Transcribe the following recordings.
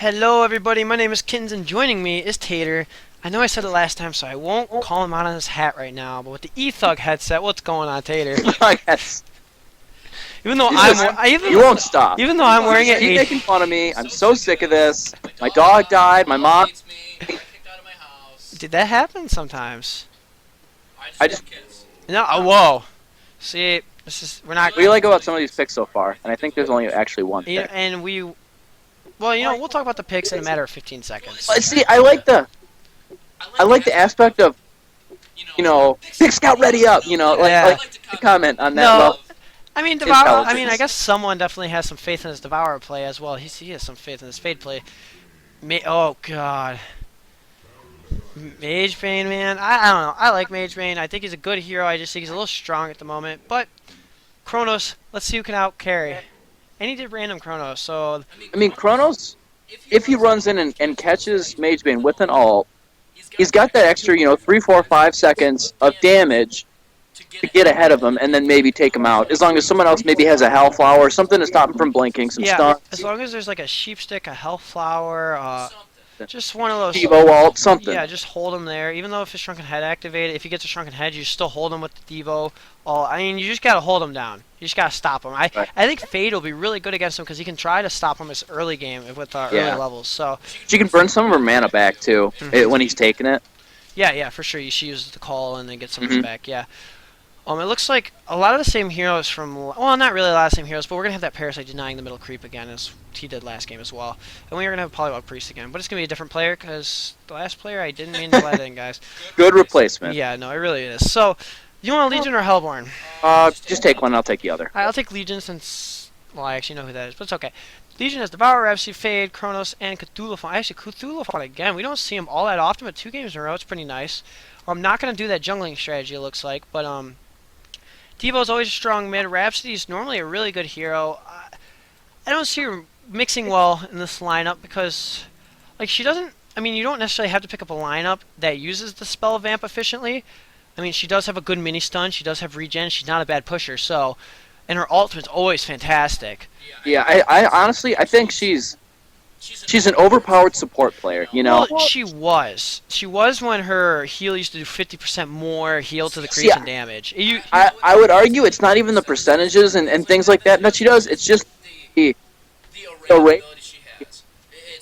Hello, everybody. My name is Kittens, and joining me is Tater. I know I said it last time, so I won't call him out on his hat right now. But with the E-Thug headset, what's going on, Tater? I guess. Even though You won't stop. even though I'm wearing You keep it, making fun of me. I'm so sick of this. My dog died. My mom. did that happen sometimes? I just. No. Oh, whoa. See, this is we're not. What do you like about some of these picks so far? And I think there's only actually one Yeah, pick. and we. Well, we'll talk about the picks in a matter of 15 seconds. But see, I like the aspect of, pick scout ready up. Yeah. Like to comment on that. No. Well, I mean, Devour. I intelligence. mean, I guess someone definitely has some faith in his Devourer play as well. He has some faith in his Fade play. Oh God, Mage Bane, man. I don't know. I like Mage Bane. I think he's a good hero. I just think he's a little strong at the moment. But Kronos, let's see who can out carry. And he did random Kronos, so I mean, Kronos, if he runs in and catches Magebane with an ult, he's got that extra, 3, 4, 5 seconds of damage to get ahead of him and then maybe take him out. As long as someone else maybe has a Hellflower, something to stop him from blinking, some yeah. stuns, As long as there's like a Sheep Stick, a Hellflower, just one of those. Devo ult, something. Yeah, just hold him there. Even though if his Shrunken Head activated, if he gets a Shrunken Head, you still hold him with the Devo. I mean, you just gotta hold him down. You just gotta stop him. I think Fade will be really good against him because he can try to stop him this early game with early levels. So She can burn some of her mana back too when he's taking it. yeah, for sure. She uses the call and then gets some of it back. Yeah. It looks like a lot of the same heroes from well, not really a lot of the same heroes, but we're gonna have that Parasite denying the middle creep again as he did last game as well, and we're gonna have Polywog Priest again. But it's gonna be a different player because the last player I didn't mean to let in, guys. Good replacement. Yeah, no, it really is. So, you want Legion or Hellborn? Just take one, I'll take the other. I'll take Legion since, well, I actually know who that is, but it's okay. Legion has Devourer, Rhapsody, Fade, Kronos, and Cthulhuphon. Actually, Cthulhuphon again. We don't see him all that often, but 2 games in a row, it's pretty nice. I'm not going to do that jungling strategy, it looks like, but Devo's always a strong mid. Rhapsody's normally a really good hero. I don't see her mixing well in this lineup because, like, she doesn't... I mean, you don't necessarily have to pick up a lineup that uses the spell Vamp efficiently. I mean, she does have a good mini stun. She does have regen. She's not a bad pusher. So, and her ultimate's always fantastic. Yeah, I honestly, I think she's an overpowered support player, Well, she was. She was when her heal used to do 50% more heal to the creation damage. I would argue it's not even the percentages and things like that she does. It's just the rate.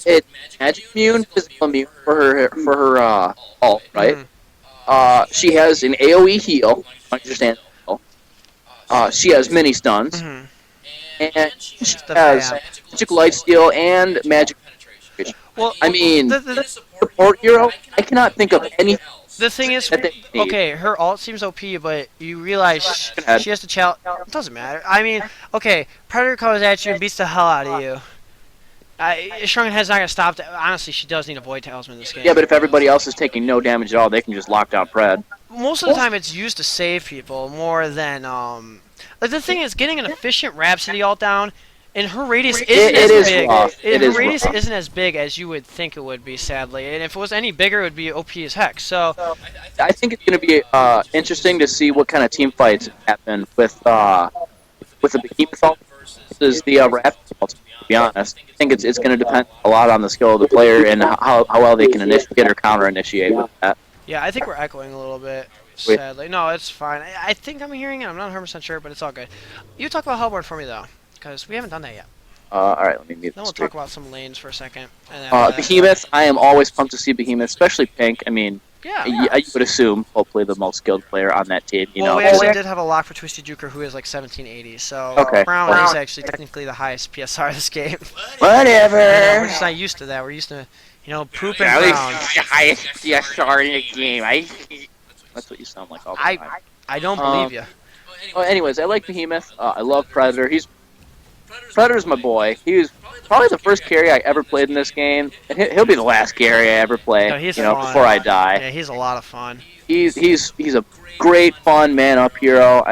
It's magic immune, physical immune for her ult, right? She has an AoE heal, understand? She has mini stuns, and she has magic lifesteal and magic penetration. Well, I mean, the support hero, I cannot think of any. The thing is, okay, her ult seems OP, but you realize she has to challenge. It doesn't matter. I mean, okay, Predator comes at you and beats the hell out of you. Shrunken Head's not going to stop that. Honestly, she does need a Void Talisman in this game. Yeah, but if everybody else is taking no damage at all, they can just lock down Pred. Most of the time, it's used to save people more than Like the thing is, getting an efficient Rhapsody ult down, and her radius isn't as big. Her radius isn't as big as you would think it would be, sadly. And if it was any bigger, it would be OP as heck. So I think it's going to be interesting to see what kind of team fights happen with the Behemoth ult versus the Rhapsody ult. To be honest, I think it's going to depend a lot on the skill of the player and how well they can get or counter initiate with that. Yeah, I think we're echoing a little bit. Sadly, no, it's fine. I think I'm hearing it. I'm not 100% sure, but it's all good. You talk about Hellborn for me though, because we haven't done that yet. All right, let me mute Then this. we'll talk about some lanes for a second. And Behemoth, I am always pumped to see Behemoth, especially Pink. I mean, yeah. I would assume hopefully the most skilled player on that team. Well, we actually did have a lock for Twisted Juker, who is like 1780. So Brown is actually technically the highest PSR of this game. Whatever. We're just not used to that. We're used to, pooping Brown. The highest PSR in the game. That's what you sound like all the time. I don't believe you. Well, anyways, I like Behemoth. I love Predator. Predator's my boy. He was probably the first carry I ever played in this game, and he'll be the last carry I ever play. No, he's before I die. Yeah, he's a lot of fun. He's a great, fun man-up hero.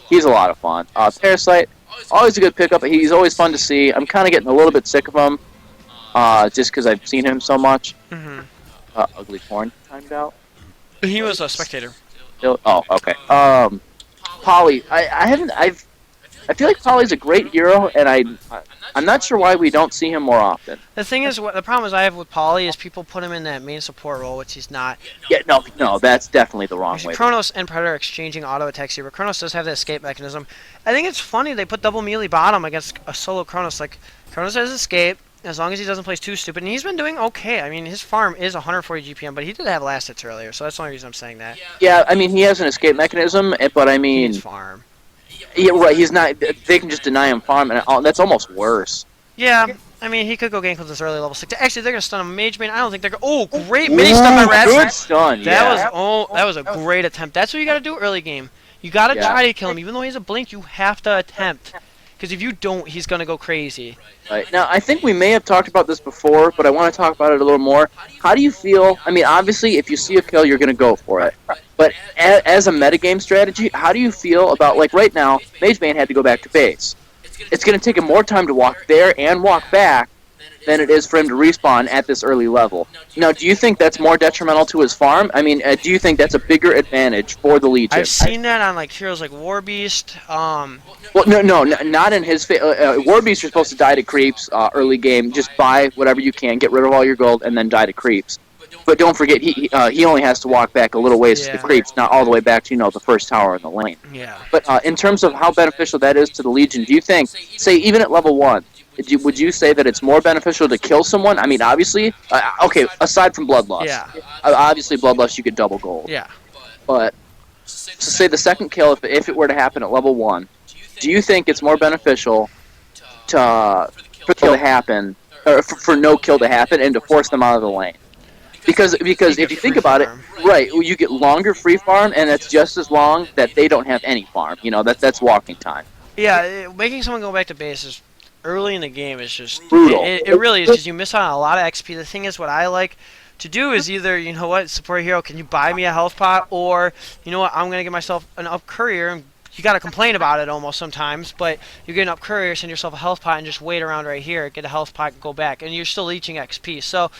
He's a lot of fun. Parasite, always a good pickup. He's always fun to see. I'm kind of getting a little bit sick of him, just because I've seen him so much. Ugly Corn timed out. He was a spectator. Oh, okay. Polly, I I feel like Polly's a great hero, and I'm not sure why we don't see him more often. The thing is, the problem is I have with Polly is people put him in that main support role, which he's not. Yeah, no, that's definitely the wrong way. Kronos and Predator are exchanging auto attacks here, but Kronos does have the escape mechanism. I think it's funny they put double melee bottom against a solo Kronos. Like, Kronos has escape, as long as he doesn't play too stupid, and he's been doing okay. I mean, his farm is 140 GPM, but he did have last hits earlier, so that's the only reason I'm saying that. Yeah, I mean, he has an escape mechanism, but I He mean, needs farm. yeah, right, he's not, they can just deny him farm, and that's almost worse. Yeah, I mean, he could go gank with this early level 6. Actually, they're going to stun him. Mage Bane, I don't think they're going to... Oh, great mini stun by Rhapsody. Good stun, yeah. That was a great attempt. That's what you got to do early game. You got to try to kill him. Even though he's a blink, you have to attempt. Because if you don't, he's going to go crazy. Right. Now, I think we may have talked about this before, but I want to talk about it a little more. How do you feel? I mean, obviously, if you see a kill, you're going to go for it. But as a metagame strategy, how do you feel about, like, right now, Mage Bane had to go back to base. It's going to take him more time to walk there and walk back than it is for him to respawn at this early level. Now, do you think that's more detrimental to his farm? I mean, do you think that's a bigger advantage for the Legion? I've seen that on like heroes like Warbeast. Well, no, not in his. Warbeast, you're supposed to die to creeps early game. Just buy whatever you can, get rid of all your gold, and then die to creeps. But don't forget, he only has to walk back a little ways to the creeps, not all the way back to the first tower in the lane. Yeah. But in terms of how beneficial that is to the Legion, do you think, say even at level 1, would you say that it's more beneficial to kill someone? I mean, obviously, okay, aside from Bloodlust. Yeah. Obviously, Bloodlust, you get double gold. Yeah. But, so say the second kill, if it were to happen at level 1, do you think it's more beneficial for the kill to happen, or for no kill to happen, and to force them out of the lane? Because if you think about it, right, you get longer free farm, and it's just as long that they don't have any farm. That's walking time. Yeah, making someone go back to base is early in the game is just brutal. It really is because you miss out on a lot of XP. The thing is, what I like to do is either, support hero, can you buy me a health pot, or I'm gonna get myself an up courier. And you gotta complain about it almost sometimes, but you get an up courier, send yourself a health pot, and just wait around right here, get a health pot, and go back, and you're still leeching XP. So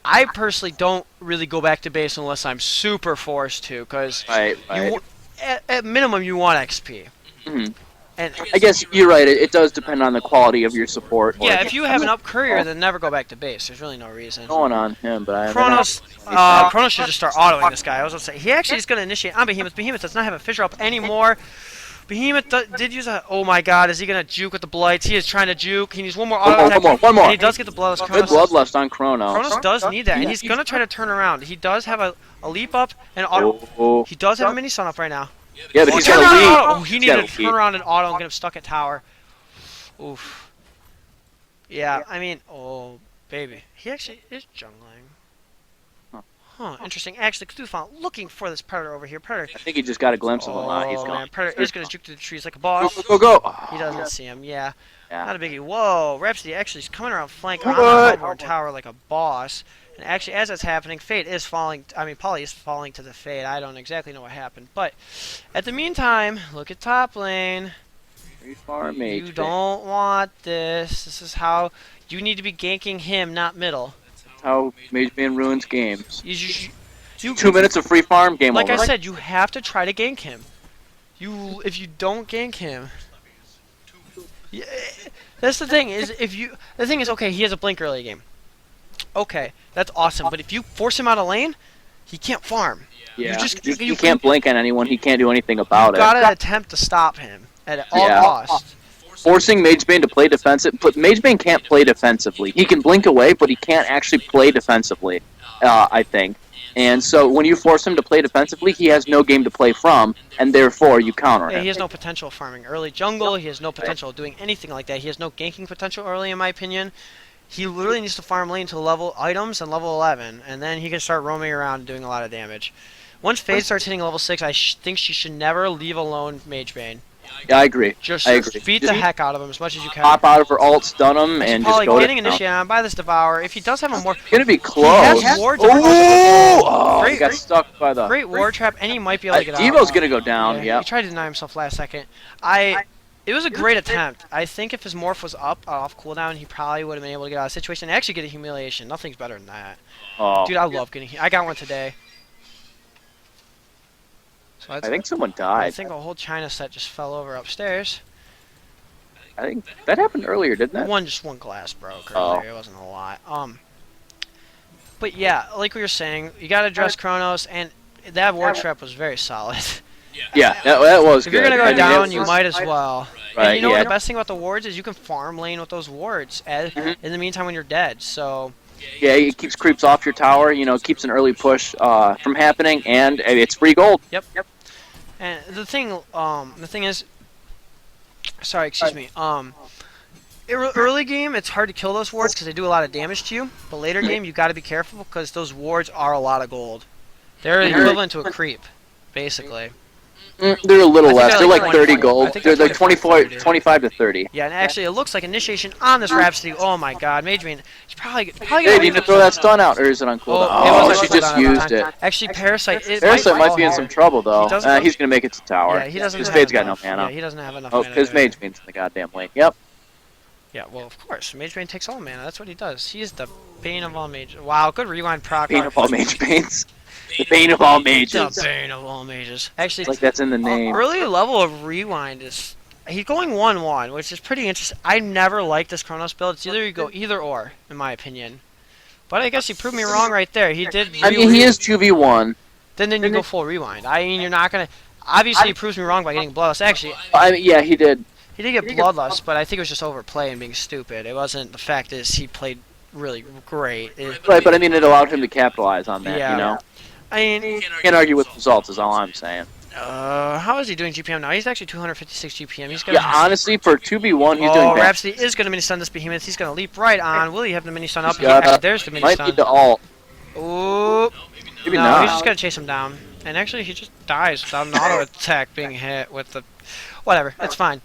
I personally don't really go back to base unless I'm super forced to, because at minimum you want XP. Mm-hmm. And I guess you're right. It does depend on the quality of your support. Yeah, if you have an up courier, then never go back to base. There's really no reason. Going on him, but Kronos should just start autoing this guy. I was gonna say he actually is gonna initiate on Behemoth. Behemoth does not have a fissure up anymore. Behemoth did use a. Oh my God! Is he gonna juke with the blights? He is trying to juke. He needs one more auto attack. One more. And he does get the bloodlust. Good bloodlust on Kronos. Kronos does need that, and he's gonna try to turn around. He does have a leap up and auto. He does have a mini stun up right now. Yeah, but he's got a leap. Oh, he needed to turn around and auto and get him stuck at tower. Oof. Yeah, I mean, oh baby, he actually is jungling. Huh, interesting. Actually, Cthulhu looking for this Predator over here. Predator. I think he just got a glimpse of him. He's gone. Man, Predator is going to juke to the trees like a boss. Go. He doesn't see him, yeah. Not a biggie. Whoa, Rhapsody actually is coming around flank on the tower like a boss. And actually, as that's happening, Fade is falling. I mean, Polly is falling to the Fade. I don't exactly know what happened. But, at the meantime, look at top lane. You don't want this. This is how you need to be ganking him, not middle. How Mage Bane ruins games. You 2 minutes of free farm, game over. Like I said, you have to try to gank him. If you don't gank him, that's the thing. The thing is, okay, he has a blink early game. Okay, that's awesome. But if you force him out of lane, he can't farm. Yeah, you can't blink on anyone. He can't do anything about it. You gotta attempt to stop him at all costs. Forcing Mage Bane to play defensive, but Mage Bane can't play defensively. He can blink away, but he can't actually play defensively, I think. And so when you force him to play defensively, he has no game to play from, and therefore you counter him. He has no potential of farming early jungle. He has no potential of doing anything like that. He has no ganking potential early, in my opinion. He literally needs to farm lane to level items and level 11, and then he can start roaming around and doing a lot of damage. Once Fade starts hitting level 6, I think she should never leave alone Mage Bane. Yeah, I agree. Just I agree. beat the heck out of him as much as you can. Pop out of her ult, stun him, and just go getting initiated on by this Devourer. If he does have a more... It's gonna be close. He has ward he got stuck by the... Great ward trap, and he might be able to get out. Devo's gonna go down, yeah. He tried to deny himself last second. It was a great attempt. I think if his morph was up off cooldown, he probably would have been able to get out of the situation and actually get a humiliation. Nothing's better than that. Oh. Dude, I love getting... I got one today. So I think someone died. I think a whole China set just fell over upstairs. I think that happened earlier, didn't it? Just one glass broke Oh. earlier. It wasn't a lot. But yeah, like we were saying, you got to address Kronos, and that ward trap was very solid. Yeah, that was If good. you're gonna I go mean, down, it you was- might as well. Right, And you know yeah. what the best thing about the wards is you can farm lane with those wards Mhm. in the meantime when you're dead. So Yeah, it keeps creeps off your tower. You know, keeps an early push from happening, and it's free gold. and the thing is, sorry, excuse me. Early game, it's hard to kill those wards because they do a lot of damage to you. But later game, you got to be careful because those wards are a lot of gold. They're equivalent to a creep, basically. They're a little I think less. they're They're like like 30 I gold. think They're they're like 24, 25 to 30. Yeah, and actually, it looks like initiation on this Rhapsody. Oh my God, Mage Bane. He's probably Hey, gonna do you need to throw that stun out, or is it on cooldown? Oh, it Oh, was on she just cooldown at used the it. time. Actually, Parasite. Parasite might be in some trouble though. He doesn't- He's gonna make it to tower. Yeah, he doesn't. His have Fade's got no enough. mana. Yeah, he doesn't have enough. Oh, mana his to- Mage Bane's in the goddamn lane. Yep. Yeah, well, of course, Mage Bane takes all mana. That's what he does. He is the bane of all mages. Wow, good rewind proc. Bane of all Mage Banes. The Bane of all The Mages. bane of all mages. Actually, Like that's in the name. early level of rewind is he's going 1-1, which is pretty interesting. I never liked this Chronos build. It's either you go either or, in my opinion. But I guess he proved me wrong right there. He did. I mean, he is 2v1. Then you go full rewind. I mean, you're not gonna. Obviously, he proves me wrong by getting Bloodlust. Actually, I mean, yeah, he did. he did get Bloodlust, but I think it was just overplay and being stupid. It wasn't. The fact is, he played really great. Right, but I mean, it allowed him to capitalize on that. Yeah. You know, I mean, can't argue with results. Is all I'm saying. how is he doing GPM now? He's actually 256 GPM. He's gonna. Yeah, honestly, for 2v1, he's Oh, doing bad. Rhapsody is going to mini stun this behemoth. He's going to leap right on. Will he have the mini stun up? He's got- Actually, there's the mini Might stun. need to alt. Ooh. Maybe No, not. he's just going to chase him down. And actually, he just dies without an auto attack being hit with the. Whatever, it's fine.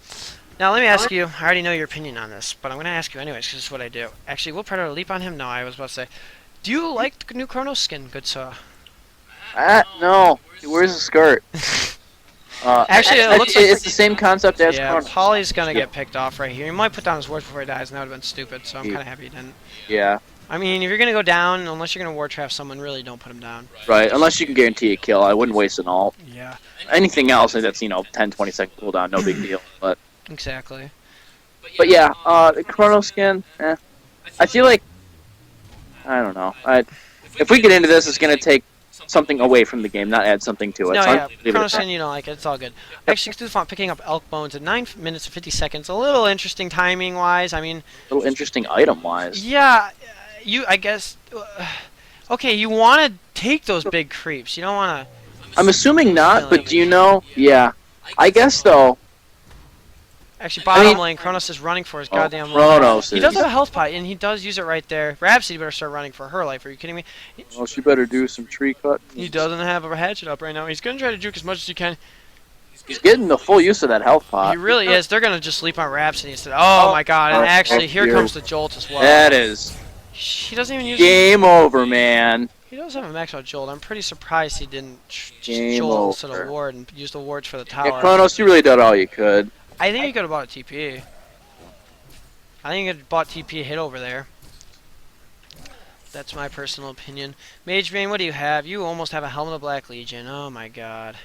Now, let me ask you. I already know your opinion on this, but I'm going to ask you anyways because it's what I do. Actually, will Predator leap on him? No, I was about to say. Do you like the new Chronos skin, good sir? No. He wears a skirt. Actually, it looks like- it's the same concept as Yeah, Chronos. Polly's going to get picked off right here. He might put down his wards before he dies, and that would have been stupid, so I'm kind of happy he didn't. Yeah, I mean, if you're going to go down, unless you're going to war trap someone, really don't put him down. right. Unless you can guarantee a kill, I wouldn't waste an alt. Yeah, Anything else that's 10, 20 second cooldown, no big deal. But exactly. yeah, the Chrono skin. I feel like I don't know. If we get into this, it's gonna take something away from the game, not add something to it. No, so I'm yeah, gonna leave it at Chronos that. Skin, you don't like it. It's all good. Actually, Stuthfont picking up Elk Bones at 9 minutes and 50 seconds. A little interesting timing-wise. I mean, A little interesting item wise. yeah, I guess. Okay, you want to take those big creeps. You don't want to. I'm assuming not, but do you know? Yeah, I guess though. Actually, bottom I mean- lane, Kronos is running for his Oh, goddamn life. Chronos He does is- have a health pot, and he does use it right there. Rhapsody better start running for her life. Are you kidding me? Well, she better do some tree cut. He doesn't have a hatchet up right now. He's gonna try to juke as much as he can. He's getting the full use of that health pot. He really is. They're gonna just sleep on Rhapsody instead. Oh my god! And actually, here dear. comes the jolt as well. That is He doesn't even use. game over, man. He does have a max out jolt. I'm pretty surprised he didn't just Game jolt instead over. of ward and use the wards for the Yeah, tower. Chronos, you really did all you could. I think he could have bought a TP. I think he could have bought TP a hit over there. That's my personal opinion. Mage Bane, what do you have? You almost have a Helmet of Black Legion. Oh my god.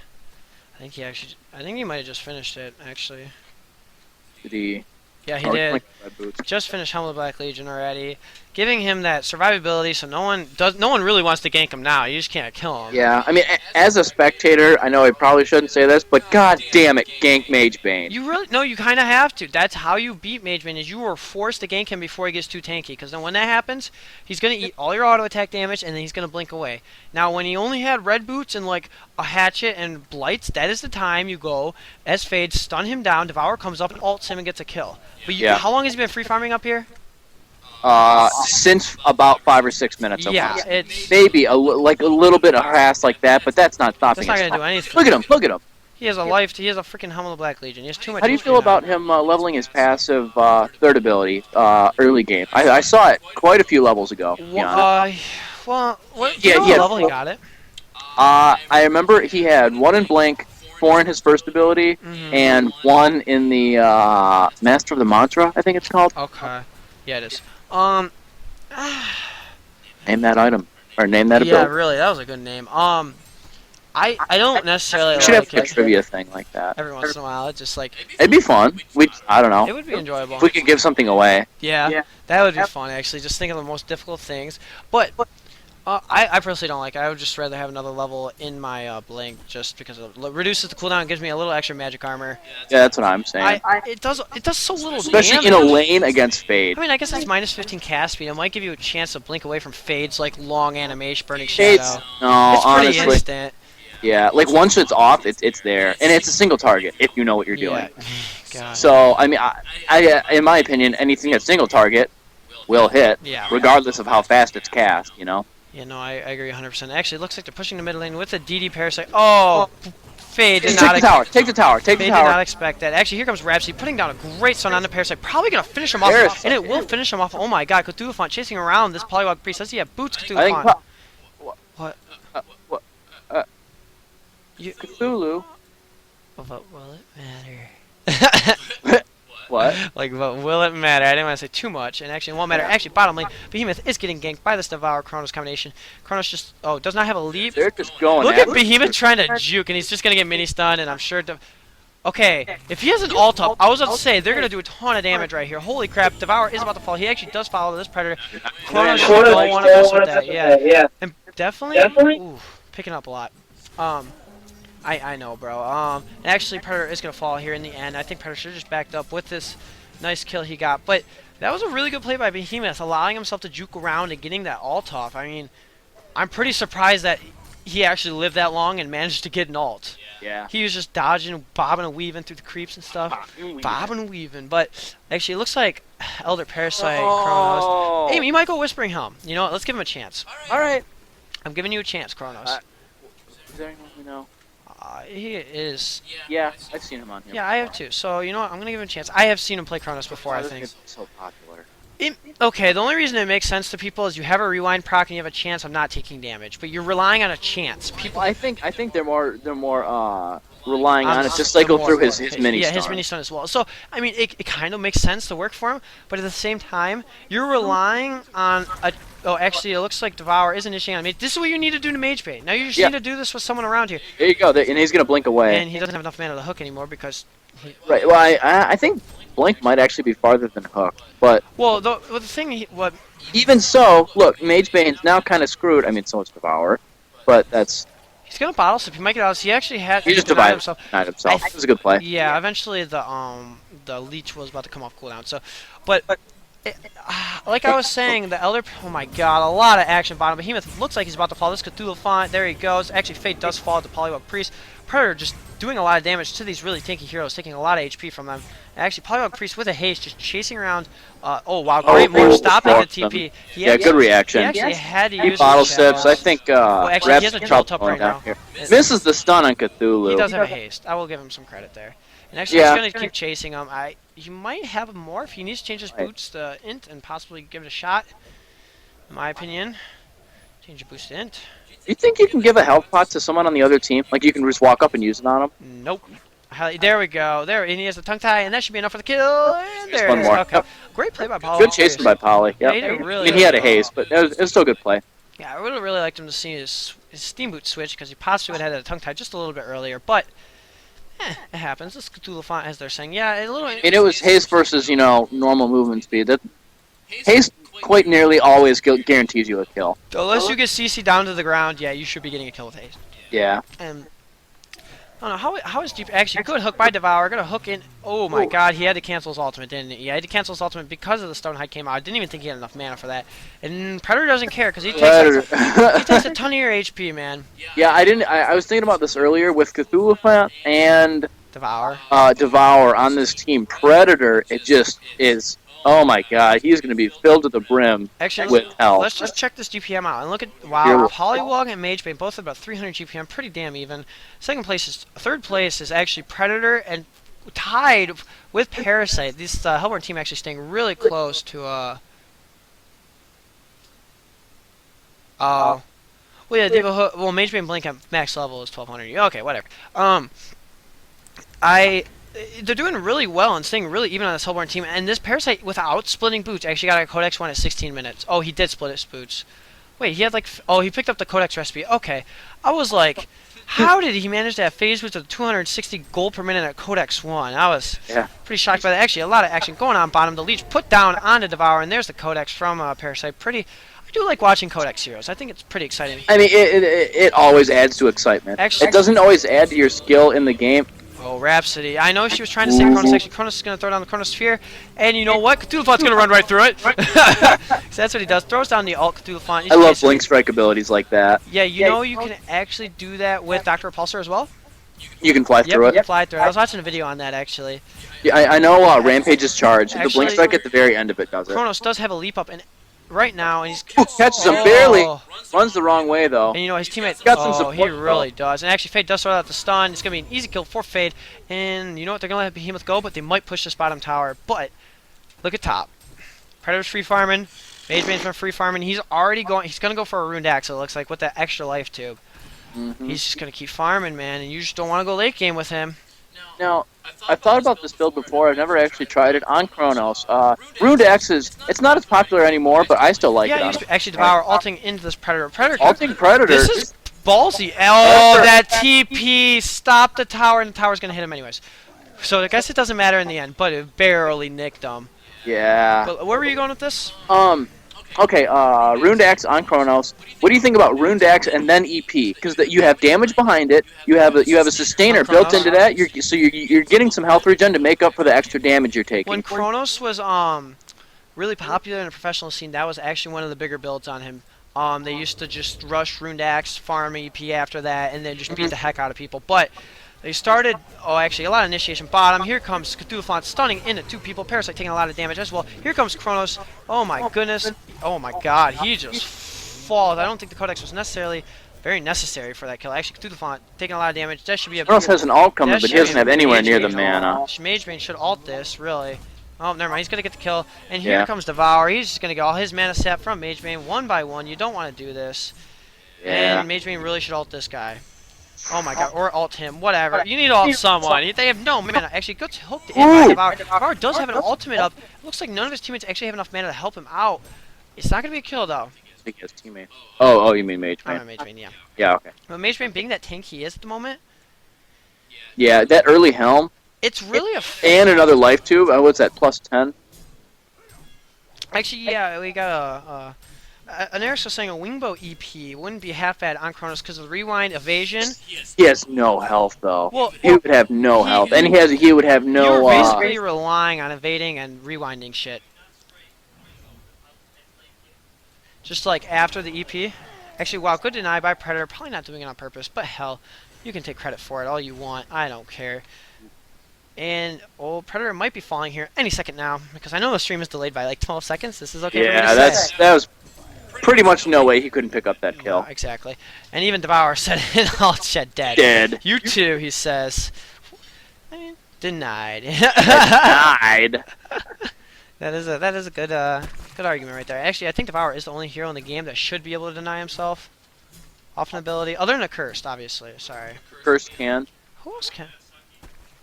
I think he might have just finished it, actually. Did he? Yeah, he Oh, did. like red boots. Just finished Helmet of Black Legion already, giving him that survivability. So no one really wants to gank him now. You just can't kill him. Yeah, I mean, as a spectator, I know I probably shouldn't say this, but god damn it, gank Mage Bane. You really no, you kind of have to. That's how you beat Mage Bane. Is you are forced to gank him before he gets too tanky. Because then when that happens, he's gonna eat all your auto attack damage, and then he's gonna blink away. Now when he only had red boots and like a hatchet and blights, that is the time you go as Fade, stun him down. Devour comes up and ults him and gets a kill. But Yeah. how long has he been free farming up here? Since about 5 or 6 minutes. Yeah, almost. it's Maybe a little bit of harass like that, but that's not stopping that's not us. gonna do anything. Look at him! Look at him! He has a life. He has a freaking Helmet of Black Legion. He has too much. How do you HP feel now. about him leveling his passive third ability early game? I saw it quite a few levels ago. To be honest. Well, what, Yeah, you know he what had level he four- got it? I remember he had 1 in Blink, 4 in his first ability, Mhm. and 1 in the Master of the Mantra, I think it's called. Okay. Yeah, it is. Name that item. Or name that Yeah, ability. really, that was a good name. I don't necessarily We should have like a it. trivia thing like that. Every once in a while, it's just like It'd be fun. I don't it know. would be enjoyable. If we could give something away. Yeah, that would be fun actually. Just think of the most difficult things. But I personally don't like it. I would just rather have another level in my Blink just because it reduces the cooldown, gives me a little extra magic armor. Yeah, that's what I'm saying. It does so little Especially damage. in a lane against Fade. I mean, I guess it's minus 15 cast speed. It might give you a chance to blink away from Fade's like long animation, burning Fade's shadow. no, It's pretty honestly. instant. Yeah, like once it's off, it's there, and it's a single target if you know what you're doing. Yeah. God. So I mean, I in my opinion, anything that's single target will hit, Yeah. regardless of how fast it's cast. You know. Yeah, no, I agree 100%. Actually, it looks like they're pushing the mid lane with the DD Parasite. Oh, Fade did Take not the tower. Take the tower. Take the Fade did not tower. expect that. Actually, here comes Rhapsody putting down a great stun on the Parasite. Probably going to finish him off. Parasite. And it will finish him off. Oh my god, Cthulhu Font chasing around this Polywog Priest. Does he have boots, Cthulhu I think. Font? What? What? You, Cthulhu. but will it matter? What? Like, but will it matter? I didn't want to say too much, and actually, it won't matter. Actually, bottom lane, Behemoth is getting ganked by this Devour Kronos combination. Kronos just, does not have a leap. They're just going. Look at Behemoth trying to juke, and he's just gonna get mini stunned, and I'm sure. Okay, if he has an ult up, I was about to say they're gonna do a ton of damage right here. Holy crap! Devour is about to fall. He actually does follow this Predator. Kronos should don't want to mess with that. Yeah, and definitely, ooh, picking up a lot. I know, bro. And actually, Predator is gonna fall here in the end. I think Predator should have just backed up with this nice kill he got. But that was a really good play by Behemoth, allowing himself to juke around and getting that ult off. I mean, I'm pretty surprised that he actually lived that long and managed to get an ult. Yeah. He was just dodging, bobbing and weaving through the creeps and stuff. Bobbing and weaving. But actually, it looks like Elder Parasite, Kronos. Oh. Hey, he might go Whispering Helm. You know what? Let's give him a chance. All right. I'm giving you a chance, Kronos. Is there anyone we know? He is. Yeah, I've seen him on here. Yeah, I have too. So, you know what? I'm going to give him a chance. I have seen him play Kronos before, I This think. kid's so popular. Okay, the only reason it makes sense to people is you have a rewind proc and you have a chance of not taking damage, but you're relying on a chance. People Well, I think they're more relying on it just cycle through his mini yeah, stun. his mini stun as well. So I mean, it kind of makes sense to work for him, but at the same time, you're relying on a. Oh, actually, it looks like Devour is initiating on Mage. This is what you need to do to Mage Bait. Now you just Yeah. need to do this with someone around here, There you go. And he's gonna blink away. and he doesn't have enough mana to hook anymore because. Right. Well, I think Blink might actually be farther than Hook, but Well, the thing, what even so, look, Mage Bane's now kind of screwed. I mean, so is Devour, but that's he's gonna bottle sip. He might get out. He actually had. he just denied divided himself. himself. It was a good play. Yeah, eventually the leech was about to come off cooldown. So, but like I was saying, the Elder. Oh my God, a lot of action bottom. Behemoth looks like he's about to fall. This Cthulhu Font. There he goes. Actually, Fate does fall at the Polywog Priest. Predator just doing a lot of damage to these really tanky heroes, taking a lot of HP from them. And actually, Polywog Priest with a haste, just chasing around. Oh wow, great move, stopping the TP. He Yeah, actually- good reaction. He actually had to He use bottle his shadows. sips. I think actually, he has a Raps jolt up going right down now. here. Misses the stun on Cthulhu. He does have a haste. I will give him some credit there. And actually, Yeah. he's gonna keep chasing him. He might have more if he needs to change his boots to int and possibly give it a shot. In my opinion, change your boost to int. Do you think you can give a health pot to someone on the other team? Like you can just walk up and use it on them? Nope. There we go. There, and he has the tongue tie, and that should be enough for the kill. And Just there one it is. more. Okay. Yep. Great play by Paulo. Good chasing by Polly. Yeah, Yep. he did I really mean, he had a well. haste, but it was still a good play. Yeah, I would have really liked him to see his steam boot switch because he possibly would have had a tongue tie just a little bit earlier, but it happens. This Cthulhu Font, as they're saying, yeah, a little. And it was haste versus, normal movement speed. That haste quite nearly always guarantees you a kill. Unless you get CC down to the ground, yeah, you should be getting a kill with haste. Yeah. And I don't know how is deep. Actually, good hook by Devour. Gonna hook in. Oh my God, he had to cancel his ultimate, didn't he? Yeah, he had to cancel his ultimate because of the Stonehide came out. I didn't even think he had enough mana for that. And Predator doesn't care because he takes a ton of your HP, man. Yeah, I was thinking about this earlier with Cthulhu Plant and Devour. Devour on this team. Predator, it just is. Oh my God, he's going to be filled to the brim Actually, with health. let's just check this GPM out and look at Here wow. we- Polywog and Magebane both have about 300 GPM, pretty damn even. Third place is actually Predator and tied with Parasite. This Hellborn team actually staying really close to well, yeah, Magebane Blink at max level is 1200. Okay, whatever. They're doing really well and staying really even on this Hellborn team. And this Parasite, without splitting boots, actually got a Codex one at 16 minutes. Oh, he did split his boots. Wait, he had he picked up the Codex recipe. Okay. I was like, How did he manage to have phase boost of 260 gold per minute at Codex 1? I was Yeah. pretty shocked by that. Actually, a lot of action going on bottom. The leech put down onto Devour, and there's the Codex from Parasite. I do like watching Codex heroes. I think it's pretty exciting. I mean, it always adds to excitement. Actually- It doesn't always add to your skill in the game. Oh, Rhapsody. I know she was trying to save Chronos. Actually, Chronos is going to throw down the Chronosphere. And you know what? Cthulhufont's going to run right through it. So that's what he does. Throws down the ult Cthulhuphont. I love Blink Strike abilities like that. Yeah, you know you can actually do that with Dr. Repulsor as well? You can fly through Yep, it. fly through it. I was watching a video on that, actually. Yeah, I know Rampage's charge. The Actually- Blink Strike at the very end of it does it. Chronos does have a leap up and right now, and he's... Ooh, catches him Oh. barely. Runs the wrong way, though. And you know, his teammate... Got some Oh, support, he though. really does. And actually, Fade does throw out the stun. It's going to be an easy kill for Fade. And you know what? They're going to let Behemoth go, but they might push this bottom tower. But look at top. Predator's free farming. Mage Bane's been free farming. He's already going... He's going to go for a Runed Axe, it looks like, with that extra life tube. Mhm. He's just going to keep farming, man. And you just don't want to go late game with him. Now, I've thought about this build before. I've never actually tried it on Chronos. Runed Axe it's not as popular anymore, but I still like Yeah, it you on used to actually Devour ulting into this Predator. Alting Predator. This is ballsy. Oh, that TP stopped the tower, and the tower's going to hit him anyways. So I guess it doesn't matter in the end, but it barely nicked him. Yeah. But where were you going with this? Okay, Runed Axe on Chronos. What do you think about Runed Axe and then EP? Because you have damage behind it. You have a sustainer On built Chronos? into that. You're getting some health regen to make up for the extra damage you're taking. When Chronos was really popular in the professional scene, that was actually one of the bigger builds on him. They used to just rush Runed Axe, farm EP after that, and then just beat the heck out of people. But they started, actually, a lot of initiation bottom. Here comes Cthulhuphont stunning into two people. Parasite taking a lot of damage as well. Here comes Chronos. Oh my goodness. Oh my god, he just falls. I don't think the Codex was necessarily very necessary for that kill. Actually, Cthulhuphont taking a lot of damage. That should be a Chronos has an ult coming, that but he should doesn't be have a anywhere Mage near the Bane mana. ult. Mage Bane should ult this, really. Oh, never mind. He's going to get the kill. And here Yeah. comes Devour. He's just going to get all his mana sap from Mage Bane one by one. You don't want to do this. Yeah. And Mage Bane really should ult this guy. Oh my god, or ult him, whatever. You need to ult someone. They have no mana. Actually, go to hook the in by Devour. Devour does have an ultimate up. It looks like none of his teammates actually have enough mana to help him out. It's not going to be a kill, though. I think his teammate. Oh, you mean Mage I'm Bane? a Mage Bane, yeah. Yeah, okay. But Mage Bane being that tank he is at the moment, Yeah, that early helm it's really a... and another life tube. What's that? Plus 10. Actually, yeah, we got Anaris was saying a Wingbow EP wouldn't be half bad on Chronos because of the rewind, evasion. He has no health though. Well, He would have no health, and he would have you no. were basically relying on evading and rewinding shit. Just like after the EP. Actually, wow, good deny by Predator. Probably not doing it on purpose, but hell, you can take credit for it all you want. I don't care. And Predator might be falling here any second now because I know the stream is delayed by like 12 seconds. This is okay for me to Yeah, say. that was pretty much no way he couldn't pick up that kill. Yeah, exactly. And even Devour said it all shed dead. Dead. You too, he says. I mean, denied. Died. That is a good good argument right there. Actually, I think Devour is the only hero in the game that should be able to deny himself off an ability, other than a cursed, obviously. Sorry. First can. Who else can?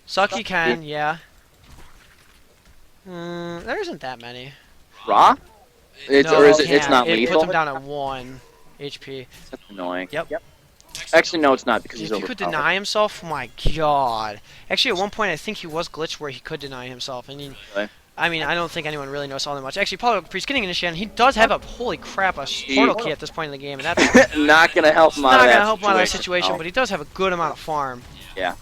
Sucky can, yeah. There isn't that many. Raw? No, It's can't. not It lethal. puts him down at 1 HP. That's annoying. Yep. Actually, no, it's not because he's If he could overpowered. deny himself, my god. Actually, at one point, I think he was glitched where he could deny himself. And Really? I mean, I don't think anyone really knows all that much. Actually, Paulo Priest getting initiated, he does have a, holy crap, a portal key at this point in the game. And that's Not gonna help him out not of going that to help him out of that situation. situation, No. but he does have a good amount of farm. Yeah.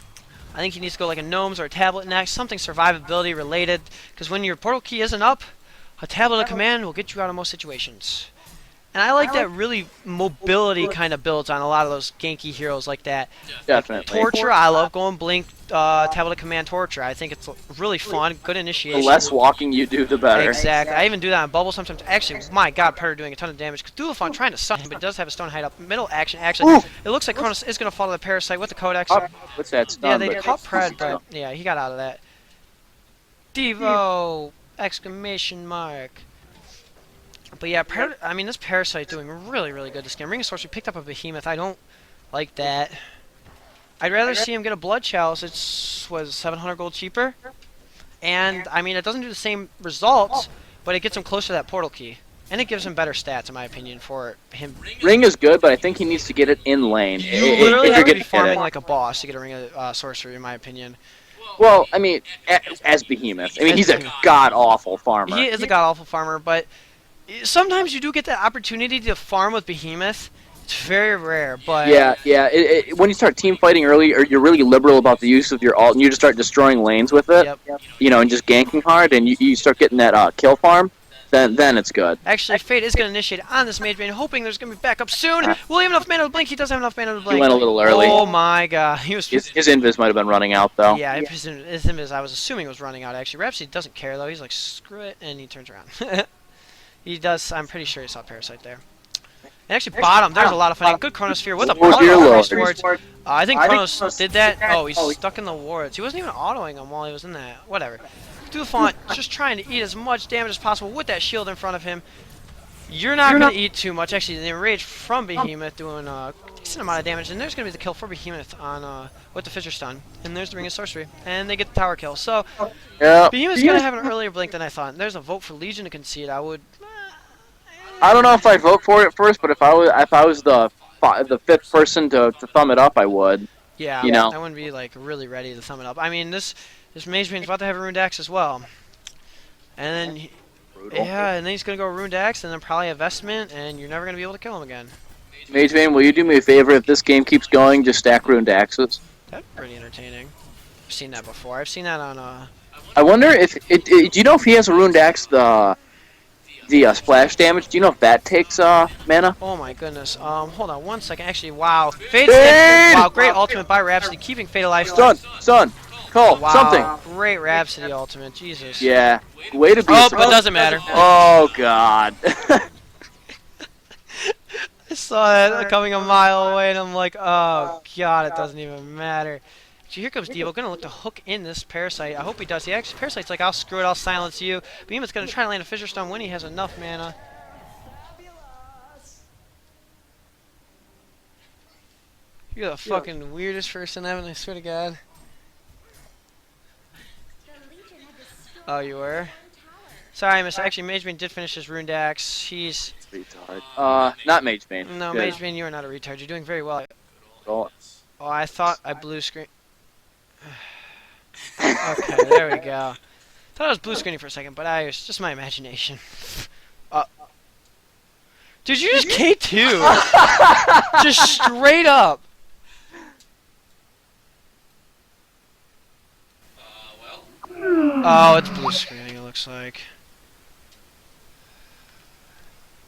I think he needs to go like a Gnomes or a Tablet next, something survivability related. Because when your portal key isn't up, a Tablet of Command will get you out of most situations. And I like that really mobility kind of builds on a lot of those ganky heroes like that. Definitely. Torture, I love going Blink, Tablet of Command Torture. I think it's really fun, good The initiation. less walking you do, the better. Exactly. I even do that on Bubble sometimes. Actually, my god, Predator doing a ton of damage. Cthulhuphon trying to stun him, but he does have a stone hide up. Middle action, actually. Ooh. It looks like Cronus is going to follow the Parasite with the Codex. Oh, what's that? Stun, Yeah, they but- caught Pred, but yeah, he got out of that. Devo! Exclamation mark. But yeah, I mean, this Parasite doing really, really good this game. Ring of Sorcery picked up a Behemoth. I don't like that. I'd rather see him get a Blood Chalice. It's, was 700 gold cheaper. And, I mean, it doesn't do the same results, but it gets him closer to that portal key. And it gives him better stats, in my opinion, for him. Ring is good, but I think he needs to get it in lane. You If literally you're have to gonna be get farming it. like a boss to get a ring of sorcery, in my opinion. Well, I mean, as Behemoth. I mean, As he's a Behemoth. god-awful farmer. He is a god-awful farmer, but sometimes you do get that opportunity to farm with Behemoth. It's very rare, but Yeah. When you start team fighting early, or you're really liberal about the use of your ult, and you just start destroying lanes with it, Yep. and just ganking hard, and you start getting that kill farm, then it's good. Actually, Fate is going to initiate on this Mage Bane, hoping there's going to be backup soon. Will he have enough mana to blink? He does have enough mana to blink. He went a little early. Oh my god. He was... His invis might have been running out, though. Yeah, his invis, I was assuming, was running out, actually. Rhapsody doesn't care, though. He's like, screw it, and he turns around. He does. I'm pretty sure he saw Parasite there. And actually, bottom, there's a lot of fighting. Good Chronosphere with a Oh, dear Chronos Lord. wards. I think Chronos did that. Oh, he's stuck in the wards. He wasn't even autoing them while he was in that. Whatever. Dufont just trying to eat as much damage as possible with that shield in front of him. You're not going to eat too much. Actually, the enrage from Behemoth doing a decent amount of damage. And there's going to be the kill for Behemoth on with the Fissure Stun. And there's the Ring of Sorcery. And they get the tower kill. So, Yeah. Behemoth's going to have an earlier blink than I thought. And there's a vote for Legion to concede. I would... I don't know if I'd vote for it first, but if I was the fifth person to thumb it up, I would. Yeah, You know. I wouldn't be like really ready to sum it up. I mean, this Mage Bane's about to have a Runed Axe as well, and then and then he's gonna go Runed Axe, and then probably a Vestment, and you're never gonna be able to kill him again. Mage Bane, will you do me a favor? If this game keeps going, just stack ruined axes. That's pretty entertaining. I've seen that before. I've seen that on I wonder if do you know if he has a ruined axe the splash damage? Do you know if that takes mana? Oh my goodness. Hold on one second. Actually, wow. Fade! Wow, great ultimate by Rhapsody, keeping Fate alive. Stun, call Wow, something. great Rhapsody ultimate. Jesus. Yeah, way to be. Oh, but it doesn't matter. Oh god. I saw that coming a mile away, and I'm like, oh god, it doesn't even matter. So here comes Devo, gonna look to hook in this Parasite. I hope he does. He actually, Parasite's like, I'll screw it, I'll silence you. Behemoth's gonna try to land a Fissure Stone when he has enough mana. You're the fucking weirdest person ever, I swear to God. Oh, you were? Sorry, miss. Actually, Mage Bane did finish his Runed Axe. He's... Retard. Not Mage Bane. No, Good. Mage Bane, you are not a retard. You're doing very well. Oh. Oh, I thought I blue screen. Okay, there we go. Thought I was blue screening for a second, but it was just my imagination. Dude, you just K2! Just straight up! Oh, it's blue screening, it looks like.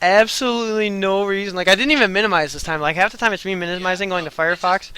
Absolutely no reason. Like, I didn't even minimize this time. Like, half the time it's me minimizing going to Firefox.